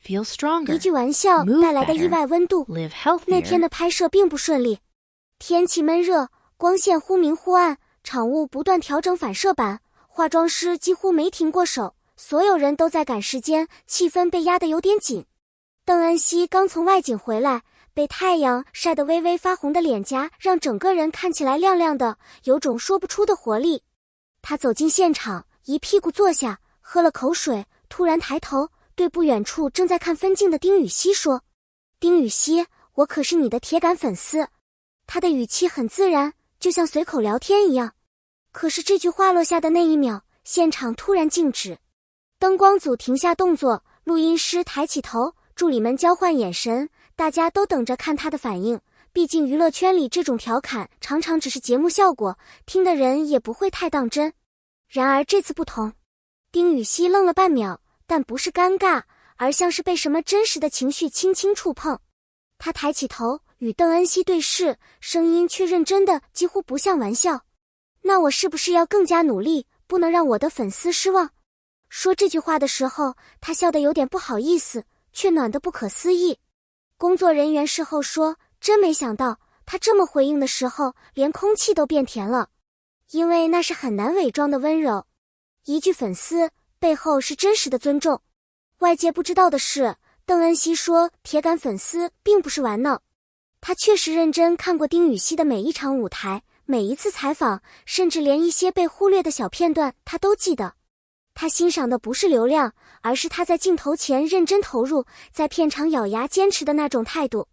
feel stronger, 一句玩笑 move 带来的意 better, 外温度。 live healthier. 那天的拍摄并不顺利，天气闷热，光线忽明忽暗，场务不断调整反射板，化妆师几乎没停过手，所有人都在赶时间，气氛被压得有点紧。邓恩熙刚从外景回来，被太阳晒得微微发红的脸颊让整个人看起来亮亮的，有种说不出的活力。他走进现场，一屁股坐下，喝了口水，突然抬头对不远处正在看分镜的丁禹兮说：“丁禹兮，我可是你的铁杆粉丝。”他的语气很自然，就像随口聊天一样。可是这句话落下的那一秒，现场突然静止，灯光组停下动作，录音师抬起头，助理们交换眼神，大家都等着看他的反应。毕竟娱乐圈里这种调侃常常只是节目效果，听的人也不会太当真。然而这次不同，丁禹兮愣了半秒，但不是尴尬，而像是被什么真实的情绪轻轻触碰。他抬起头与邓恩熙对视，声音却认真的几乎不像玩笑：“那我是不是要更加努力，不能让我的粉丝失望？”说这句话的时候，他笑得有点不好意思，却暖得不可思议。工作人员事后说，真没想到他这么回应的时候，连空气都变甜了，因为那是很难伪装的温柔。一句粉丝背后是真实的尊重。外界不知道的是，邓恩熙说铁杆粉丝并不是玩闹，他确实认真看过丁禹兮的每一场舞台，每一次采访，甚至连一些被忽略的小片段他都记得。他欣赏的不是流量，而是他在镜头前认真投入，在片场咬牙坚持的那种态度。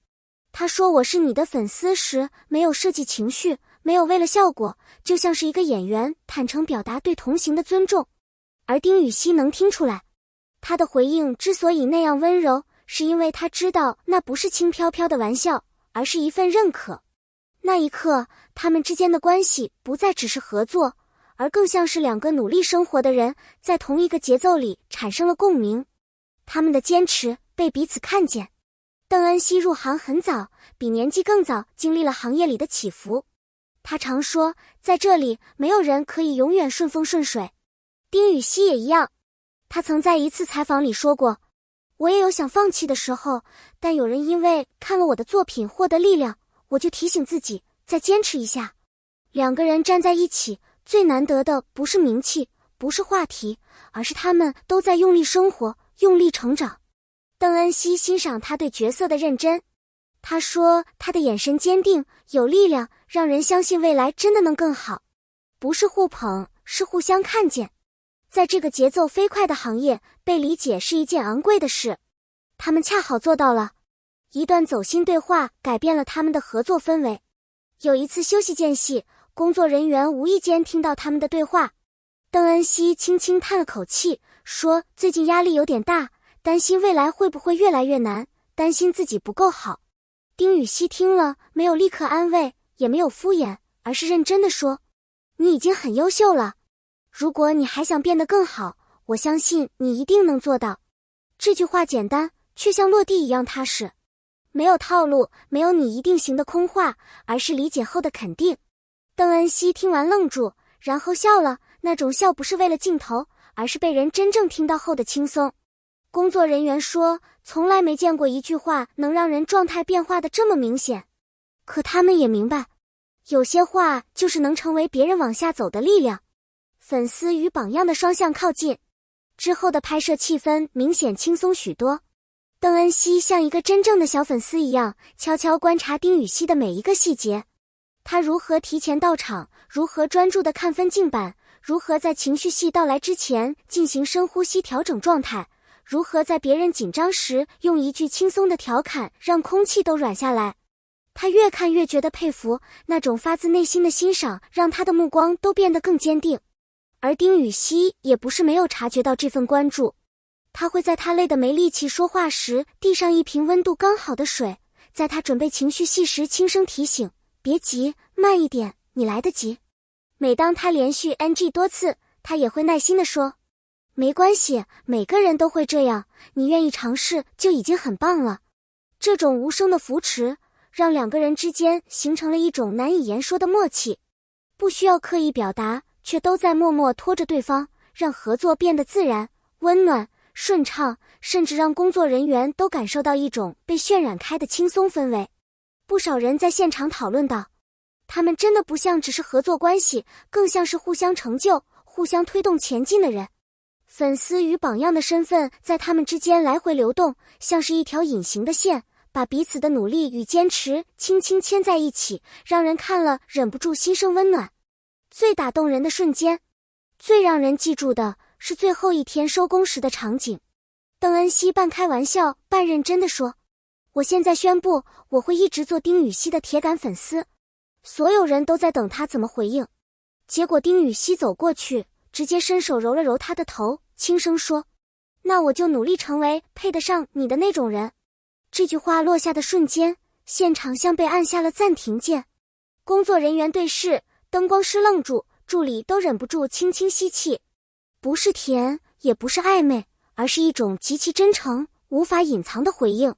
他说我是你的粉丝时，没有设计情绪，没有为了效果，就像是一个演员坦诚表达对同行的尊重。而丁禹兮能听出来，他的回应之所以那样温柔，是因为他知道那不是轻飘飘的玩笑，而是一份认可。那一刻，他们之间的关系不再只是合作，而更像是两个努力生活的人在同一个节奏里产生了共鸣。他们的坚持被彼此看见。邓恩熙入行很早，比年纪更早经历了行业里的起伏。他常说，在这里没有人可以永远顺风顺水。丁禹兮也一样，他曾在一次采访里说过，我也有想放弃的时候，但有人因为看了我的作品获得力量，我就提醒自己再坚持一下。两个人站在一起，最难得的不是名气，不是话题，而是他们都在用力生活，用力成长。邓恩熙欣赏他对角色的认真，他说他的眼神坚定，有力量，让人相信未来真的能更好。不是互捧，是互相看见。在这个节奏飞快的行业，被理解是一件昂贵的事。他们恰好做到了。一段走心对话改变了他们的合作氛围。有一次休息间隙，工作人员无意间听到他们的对话。邓恩熙轻轻叹了口气，说最近压力有点大，担心未来会不会越来越难，担心自己不够好。丁禹兮听了，没有立刻安慰，也没有敷衍，而是认真地说，你已经很优秀了，如果你还想变得更好，我相信你一定能做到。这句话简单，却像落地一样踏实。没有套路，没有你一定行的空话，而是理解后的肯定。邓恩熙听完愣住，然后笑了，那种笑不是为了镜头，而是被人真正听到后的轻松。工作人员说，从来没见过一句话能让人状态变化的这么明显。可他们也明白，有些话就是能成为别人往下走的力量。粉丝与榜样的双向靠近，之后的拍摄气氛明显轻松许多。邓恩熙像一个真正的小粉丝一样，悄悄观察丁禹兮的每一个细节。他如何提前到场，如何专注地看分镜板，如何在情绪戏到来之前进行深呼吸调整状态，如何在别人紧张时用一句轻松的调侃让空气都软下来。他越看越觉得佩服，那种发自内心的欣赏让他的目光都变得更坚定。而丁禹兮也不是没有察觉到这份关注，他会在他累得没力气说话时递上一瓶温度刚好的水，在他准备情绪戏时轻声提醒，别急，慢一点，你来得及。每当他连续 NG 多次，他也会耐心地说，没关系，每个人都会这样，你愿意尝试就已经很棒了。这种无声的扶持，让两个人之间形成了一种难以言说的默契，不需要刻意表达，却都在默默拖着对方，让合作变得自然、温暖，顺畅，甚至让工作人员都感受到一种被渲染开的轻松氛围。不少人在现场讨论道，他们真的不像只是合作关系，更像是互相成就、互相推动前进的人。粉丝与榜样的身份在他们之间来回流动，像是一条隐形的线，把彼此的努力与坚持轻轻牵在一起，让人看了忍不住心生温暖。最打动人的瞬间，最让人记住的是最后一天收工时的场景。邓恩熙半开玩笑半认真地说，我现在宣布，我会一直做丁禹兮的铁杆粉丝。所有人都在等他怎么回应，结果丁禹兮走过去，直接伸手揉了揉他的头，轻声说，那我就努力成为配得上你的那种人。这句话落下的瞬间，现场像被按下了暂停键。工作人员对视，灯光师愣住，助理都忍不住轻轻吸气。不是甜，也不是暧昧，而是一种极其真诚、无法隐藏的回应，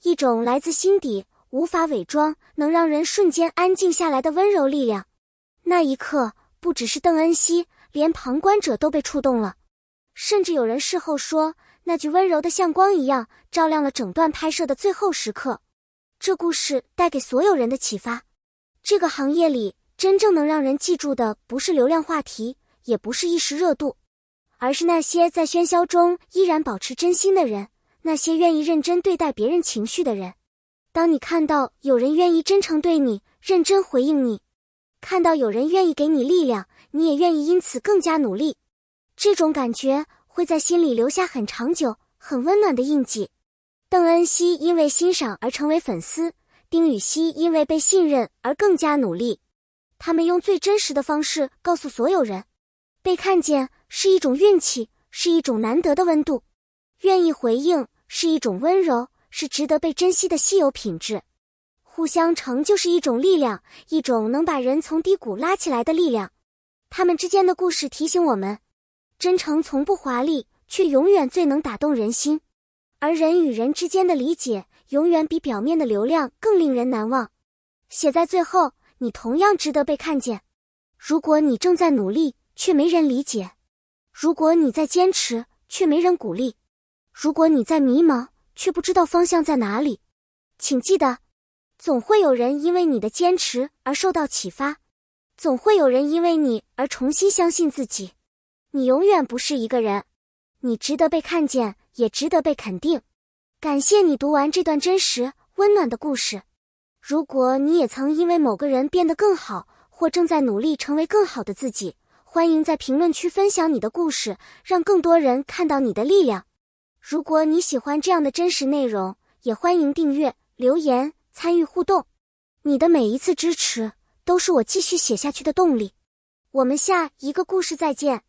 一种来自心底、无法伪装，能让人瞬间安静下来的温柔力量。那一刻，不只是邓恩熙，连旁观者都被触动了。甚至有人事后说，那句温柔的像光一样，照亮了整段拍摄的最后时刻。这故事带给所有人的启发，这个行业里真正能让人记住的，不是流量话题，也不是一时热度，而是那些在喧嚣中依然保持真心的人，那些愿意认真对待别人情绪的人。当你看到有人愿意真诚对你，认真回应你，看到有人愿意给你力量，你也愿意因此更加努力，这种感觉会在心里留下很长久、很温暖的印记。邓恩熙因为欣赏而成为粉丝，丁禹兮因为被信任而更加努力。他们用最真实的方式告诉所有人，被看见是一种运气，是一种难得的温度，愿意回应是一种温柔，是值得被珍惜的稀有品质。互相成就是一种力量，一种能把人从低谷拉起来的力量。他们之间的故事提醒我们，真诚从不华丽，却永远最能打动人心。而人与人之间的理解，永远比表面的流量更令人难忘。写在最后，你同样值得被看见。如果你正在努力，却没人理解；如果你在坚持，却没人鼓励；如果你在迷茫，却不知道方向在哪里，请记得，总会有人因为你的坚持而受到启发，总会有人因为你而重新相信自己。你永远不是一个人，你值得被看见，也值得被肯定。感谢你读完这段真实、温暖的故事。如果你也曾因为某个人变得更好，或正在努力成为更好的自己，欢迎在评论区分享你的故事，让更多人看到你的力量。如果你喜欢这样的真实内容，也欢迎订阅、留言、参与互动。你的每一次支持，都是我继续写下去的动力。我们下一个故事再见。